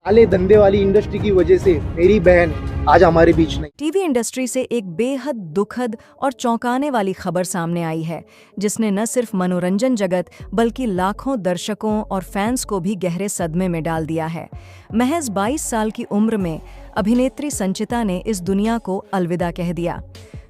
काले धंधे वाली इंडस्ट्री की वजह से मेरी बहन आज हमारे बीच नहीं। टीवी इंडस्ट्री से एक बेहद दुखद और चौंकाने वाली खबर सामने आई है, जिसने न सिर्फ मनोरंजन जगत बल्कि लाखों दर्शकों और फैंस को भी गहरे सदमे में डाल दिया है। महज 22 साल की उम्र में अभिनेत्री संचिता ने इस दुनिया को अलविदा कह दिया।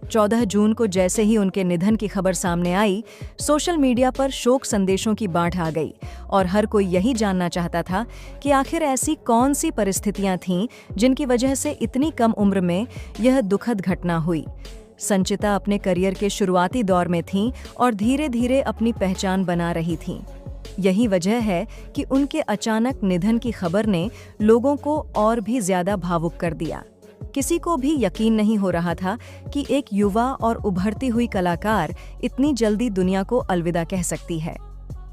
14 जून को जैसे ही उनके निधन की खबर सामने आई, सोशल मीडिया पर शोक संदेशों की बाढ़ आ गई और हर कोई यही जानना चाहता था कि आखिर ऐसी कौन सी परिस्थितियां थीं जिनकी वजह से इतनी कम उम्र में यह दुखद घटना हुई। संचिता अपने करियर के शुरुआती दौर में थीं और धीरे धीरे अपनी पहचान बना रही थीं। यही वजह है कि उनके अचानक निधन की खबर ने लोगों को और भी ज्यादा भावुक कर दिया। किसी को भी यकीन नहीं हो रहा था कि एक युवा और उभरती हुई कलाकार इतनी जल्दी दुनिया को अलविदा कह सकती है।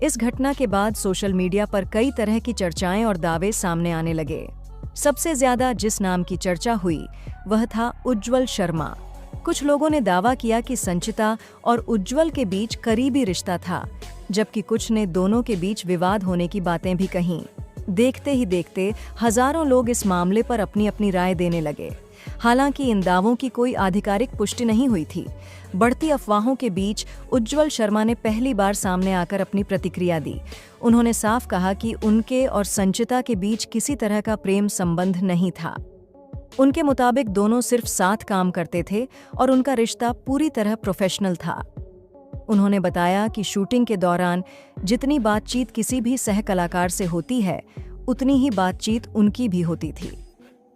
इस घटना के बाद सोशल मीडिया पर कई तरह की चर्चाएं और दावे सामने आने लगे। सबसे ज्यादा जिस नाम की चर्चा हुई वह था उज्ज्वल शर्मा। कुछ लोगों ने दावा किया कि संचिता और उज्ज्वल के बीच करीबी रिश्ता था, जबकि कुछ ने दोनों के बीच विवाद होने की बातें भी कहीं। देखते ही देखते हजारों लोग इस मामले पर अपनी अपनी राय देने लगे। हालांकि इन दावों की कोई आधिकारिक पुष्टि नहीं हुई थी। बढ़ती अफवाहों के बीच उज्ज्वल शर्मा ने पहली बार सामने आकर अपनी प्रतिक्रिया दी। उन्होंने साफ कहा कि उनके और संचिता के बीच किसी तरह का प्रेम संबंध नहीं था। उनके मुताबिक दोनों सिर्फ साथ काम करते थे और उनका रिश्ता पूरी तरह प्रोफेशनल था। उन्होंने बताया कि शूटिंग के दौरान जितनी बातचीत किसी भी सह कलाकार से होती है, उतनी ही बातचीत उनकी भी होती थी।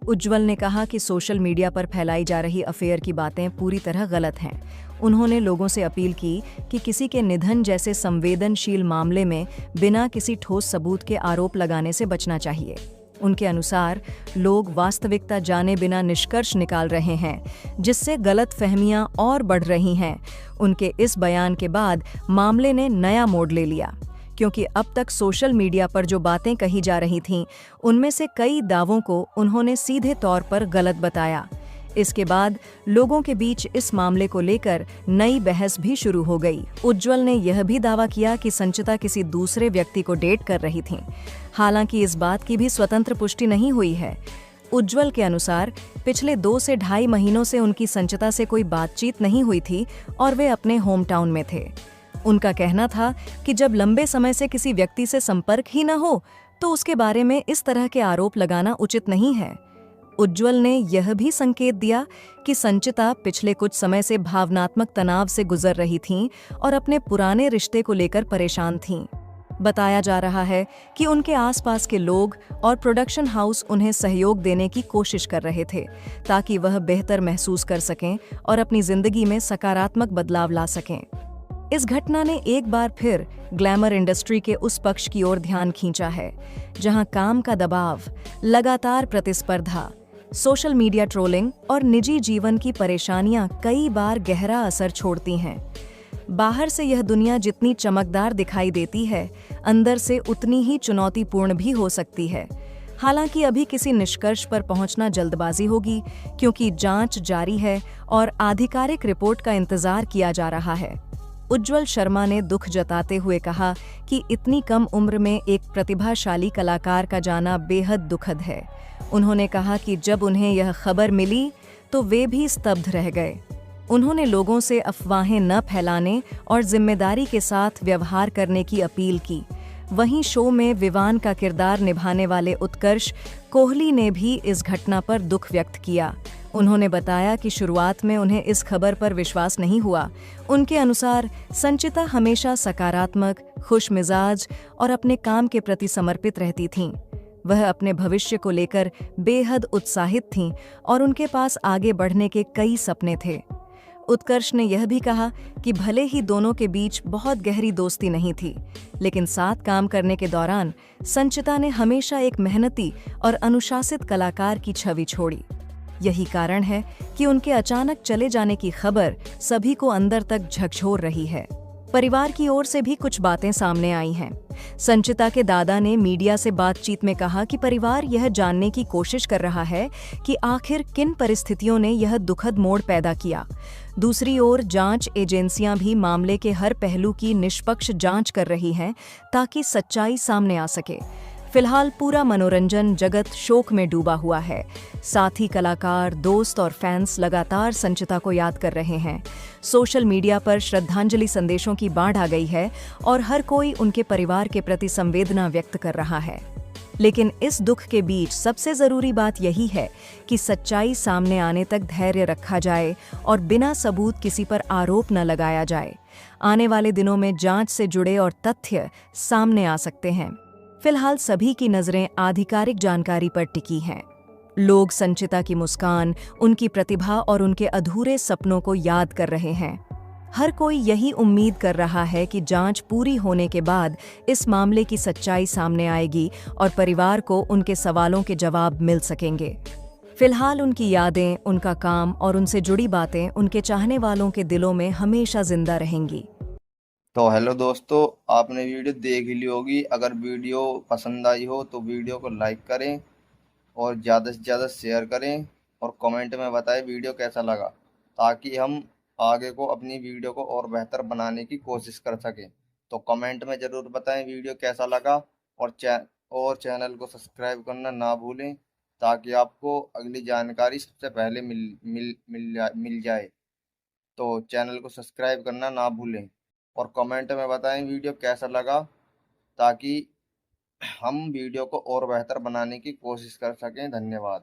उज्ज्वल ने कहा कि सोशल मीडिया पर फैलाई जा रही अफेयर की बातें पूरी तरह गलत हैं। उन्होंने लोगों से अपील की कि किसी के निधन जैसे संवेदनशील मामले में बिना किसी ठोस सबूत के आरोप लगाने से बचना चाहिए। उनके अनुसार लोग वास्तविकता जाने बिना निष्कर्ष निकाल रहे हैं, जिससे गलतफहमियां और बढ़ रही हैं। उनके इस बयान के बाद मामले ने नया मोड़ ले लिया, क्योंकि अब तक सोशल मीडिया पर जो बातें कही जा रही थीं, उनमें से कई दावों को उन्होंने सीधे तौर पर गलत बताया। इसके बाद लोगों के बीच इस मामले को लेकर नई बहस भी शुरू हो गई। उज्ज्वल ने यह भी दावा किया कि संचिता किसी दूसरे व्यक्ति को डेट कर रही थीं। हालांकि इस बात की भी स्वतंत्र पुष्टि नहीं हुई है। उज्ज्वल के अनुसार पिछले 2 से ढाई महीनों से उनकी संचिता से कोई बातचीत नहीं हुई थी और वे अपने होम टाउन में थे। उनका कहना था कि जब लंबे समय से किसी व्यक्ति से संपर्क ही न हो तो उसके बारे में इस तरह के आरोप लगाना उचित नहीं है। उज्ज्वल ने यह भी संकेत दिया कि संचिता पिछले कुछ समय से भावनात्मक तनाव से गुजर रही थीं और अपने पुराने रिश्ते को लेकर परेशान थीं। बताया जा रहा है कि उनके आसपास के लोग और प्रोडक्शन हाउस उन्हें सहयोग देने की कोशिश कर रहे थे, ताकि वह बेहतर महसूस कर सकें और अपनी जिंदगी में सकारात्मक बदलाव ला सकें। इस घटना ने एक बार फिर ग्लैमर इंडस्ट्री के उस पक्ष की ओर ध्यान खींचा है जहां काम का दबाव, लगातार प्रतिस्पर्धा, सोशल मीडिया ट्रोलिंग और निजी जीवन की परेशानियां कई बार गहरा असर छोड़ती हैं। बाहर से यह दुनिया जितनी चमकदार दिखाई देती है, अंदर से उतनी ही चुनौतीपूर्ण भी हो सकती है। हालांकि अभी किसी निष्कर्ष पर पहुंचना जल्दबाजी होगी, क्योंकि जांच जारी है और आधिकारिक रिपोर्ट का इंतजार किया जा रहा है। उज्ज्वल शर्मा ने दुख जताते हुए कहा कि इतनी कम उम्र में एक प्रतिभाशाली कलाकार का जाना बेहद दुखद है। उन्होंने कहा कि जब उन्हें यह खबर मिली तो वे भी स्तब्ध रह गए। उन्होंने लोगों से अफवाहें न फैलाने और जिम्मेदारी के साथ व्यवहार करने की अपील की। वहीं शो में विवान का किरदार निभाने वाले उत्कर्ष कोहली ने भी इस घटना पर दुख व्यक्त किया। उन्होंने बताया कि शुरुआत में उन्हें इस खबर पर विश्वास नहीं हुआ। उनके अनुसार संचिता हमेशा सकारात्मक, खुशमिजाज और अपने काम के प्रति समर्पित रहती थीं। वह अपने भविष्य को लेकर बेहद उत्साहित थीं और उनके पास आगे बढ़ने के कई सपने थे। उत्कर्ष ने यह भी कहा कि भले ही दोनों के बीच बहुत गहरी दोस्ती नहीं थी, लेकिन साथ काम करने के दौरान संचिता ने हमेशा एक मेहनती और अनुशासित कलाकार की छवि छोड़ी। यही कारण है कि उनके अचानक चले जाने की खबर सभी को अंदर तक झकझोर रही है। परिवार की ओर से भी कुछ बातें सामने आई हैं। संचिता के दादा ने मीडिया से बातचीत में कहा कि परिवार यह जानने की कोशिश कर रहा है कि आखिर किन परिस्थितियों ने यह दुखद मोड़ पैदा किया। दूसरी ओर जांच एजेंसियां भी मामले के हर पहलू की निष्पक्ष जांच कर रही हैं, ताकि सच्चाई सामने आ सके। फिलहाल पूरा मनोरंजन जगत शोक में डूबा हुआ है। साथी कलाकार, दोस्त और फैंस लगातार संचिता को याद कर रहे हैं। सोशल मीडिया पर श्रद्धांजलि संदेशों की बाढ़ आ गई है और हर कोई उनके परिवार के प्रति संवेदना व्यक्त कर रहा है। लेकिन इस दुख के बीच सबसे जरूरी बात यही है कि सच्चाई सामने आने तक धैर्य रखा जाए और बिना सबूत किसी पर आरोप न लगाया जाए। आने वाले दिनों में जांच से जुड़े और तथ्य सामने आ सकते हैं। फिलहाल सभी की नजरें आधिकारिक जानकारी पर टिकी हैं। लोग संचिता की मुस्कान, उनकी प्रतिभा और उनके अधूरे सपनों को याद कर रहे हैं। हर कोई यही उम्मीद कर रहा है कि जांच पूरी होने के बाद इस मामले की सच्चाई सामने आएगी और परिवार को उनके सवालों के जवाब मिल सकेंगे। फिलहाल उनकी यादें, उनका काम और उनसे जुड़ी बातें उनके चाहने वालों के दिलों में हमेशा जिंदा रहेंगी। तो हेलो दोस्तों, आपने वीडियो देख ही ली होगी। अगर वीडियो पसंद आई हो तो वीडियो को लाइक करें और ज़्यादा से ज़्यादा शेयर करें और कमेंट में बताएं वीडियो कैसा लगा, ताकि हम आगे को अपनी वीडियो को और बेहतर बनाने की कोशिश कर सकें। तो कमेंट में ज़रूर बताएं वीडियो कैसा लगा और चैनल को सब्सक्राइब करना ना भूलें, ताकि आपको अगली जानकारी सबसे पहले मिल जाए। तो चैनल को सब्सक्राइब करना ना भूलें और कमेंट में बताएं वीडियो कैसा लगा, ताकि हम वीडियो को और बेहतर बनाने की कोशिश कर सकें। धन्यवाद।